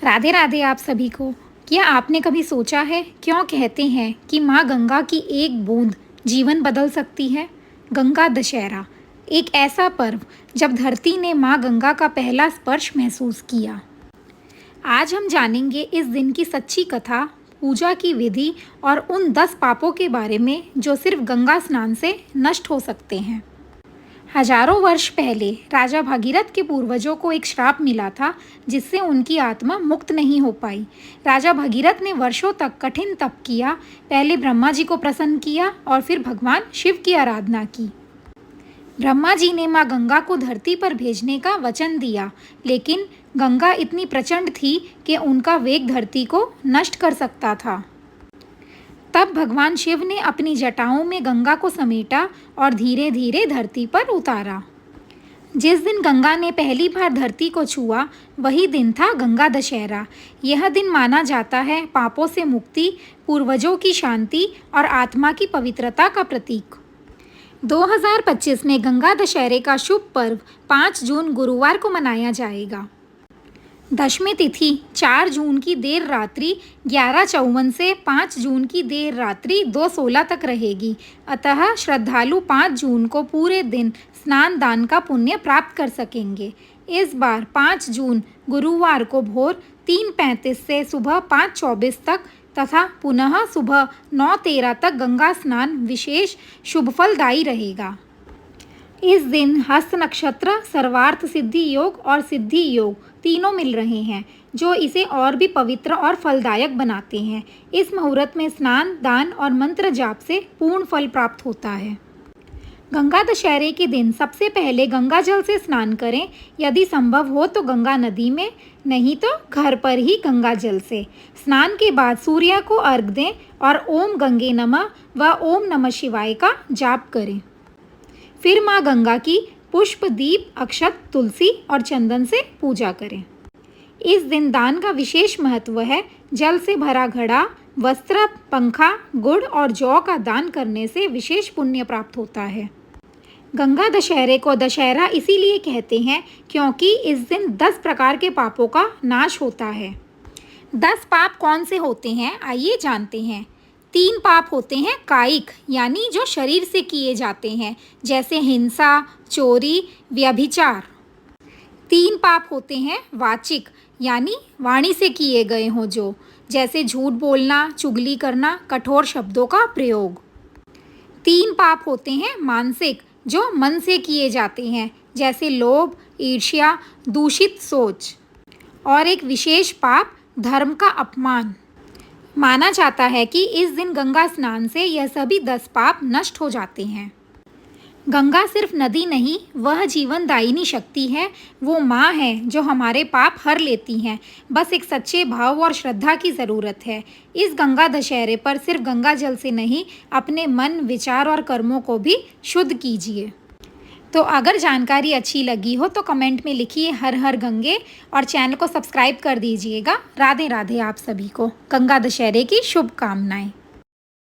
राधे राधे आप सभी को। क्या आपने कभी सोचा है क्यों कहते हैं कि माँ गंगा की एक बूंद जीवन बदल सकती है? गंगा दशहरा एक ऐसा पर्व जब धरती ने माँ गंगा का पहला स्पर्श महसूस किया। आज हम जानेंगे इस दिन की सच्ची कथा, पूजा की विधि और उन 10 पापों के बारे में जो सिर्फ गंगा स्नान से नष्ट हो सकते हैं। हजारों वर्ष पहले राजा भागीरथ के पूर्वजों को एक श्राप मिला था जिससे उनकी आत्मा मुक्त नहीं हो पाई। राजा भागीरथ ने वर्षों तक कठिन तप किया, पहले ब्रह्मा जी को प्रसन्न किया और फिर भगवान शिव की आराधना की। ब्रह्मा जी ने माँ गंगा को धरती पर भेजने का वचन दिया, लेकिन गंगा इतनी प्रचंड थी कि उनका वेग धरती को नष्ट कर सकता था। तब भगवान शिव ने अपनी जटाओं में गंगा को समेटा और धीरे धीरे धरती पर उतारा। जिस दिन गंगा ने पहली बार धरती को छुआ वही दिन था गंगा दशहरा। यह दिन माना जाता है पापों से मुक्ति, पूर्वजों की शांति और आत्मा की पवित्रता का प्रतीक। 2025 में गंगा दशहरे का शुभ पर्व 5 जून गुरुवार को मनाया जाएगा। दशमी तिथि 4 जून की देर रात्रि 11:54 से 5 जून की देर रात्रि 2:16 तक रहेगी। अतः श्रद्धालु 5 जून को पूरे दिन स्नान दान का पुण्य प्राप्त कर सकेंगे। इस बार 5 जून गुरुवार को भोर 3:35 से सुबह 5:24 तक तथा पुनः सुबह 9:13 तक गंगा स्नान विशेष शुभफलदायी रहेगा। इस दिन हस्त नक्षत्र, सर्वार्थ सिद्धि योग और सिद्धि योग तीनों मिल रहे हैं, जो इसे और भी पवित्र और फलदायक बनाते हैं। इस मुहूर्त में स्नान, दान और मंत्र जाप से पूर्ण फल प्राप्त होता है। गंगा दशहरे के दिन सबसे पहले गंगा जल से स्नान करें। यदि संभव हो तो गंगा नदी में, नहीं तो घर पर ही गंगा जल से। स्नान के बाद सूर्य को अर्घ्य दें और ओम गंगे नमः व ओम नमः शिवाय का जाप करें। फिर माँ गंगा की पुष्प, दीप, अक्षत, तुलसी और चंदन से पूजा करें। इस दिन दान का विशेष महत्व है। जल से भरा घड़ा, वस्त्र, पंखा, गुड़ और जौ का दान करने से विशेष पुण्य प्राप्त होता है। गंगा दशहरे को दशहरा इसीलिए कहते हैं क्योंकि इस दिन 10 प्रकार के पापों का नाश होता है। 10 पाप कौन से होते हैं, आइए जानते हैं। 3 पाप होते हैं कायिक, यानी जो शरीर से किए जाते हैं, जैसे हिंसा, चोरी, व्यभिचार। 3 पाप होते हैं वाचिक, यानी वाणी से किए गए हों, जो जैसे झूठ बोलना, चुगली करना, कठोर शब्दों का प्रयोग। 3 पाप होते हैं मानसिक, जो मन से किए जाते हैं, जैसे लोभ, ईर्ष्या, दूषित सोच। और एक विशेष पाप धर्म का अपमान। माना जाता है कि इस दिन गंगा स्नान से यह सभी 10 पाप नष्ट हो जाते हैं। गंगा सिर्फ नदी नहीं, वह जीवनदायिनी शक्ति है। वो माँ है जो हमारे पाप हर लेती हैं। बस एक सच्चे भाव और श्रद्धा की ज़रूरत है। इस गंगा दशहरे पर सिर्फ गंगा जल से नहीं, अपने मन, विचार और कर्मों को भी शुद्ध कीजिए। तो अगर जानकारी अच्छी लगी हो तो कमेंट में लिखिए हर हर गंगे और चैनल को सब्सक्राइब कर दीजिएगा। राधे राधे आप सभी को। गंगा दशहरे की शुभकामनाएं।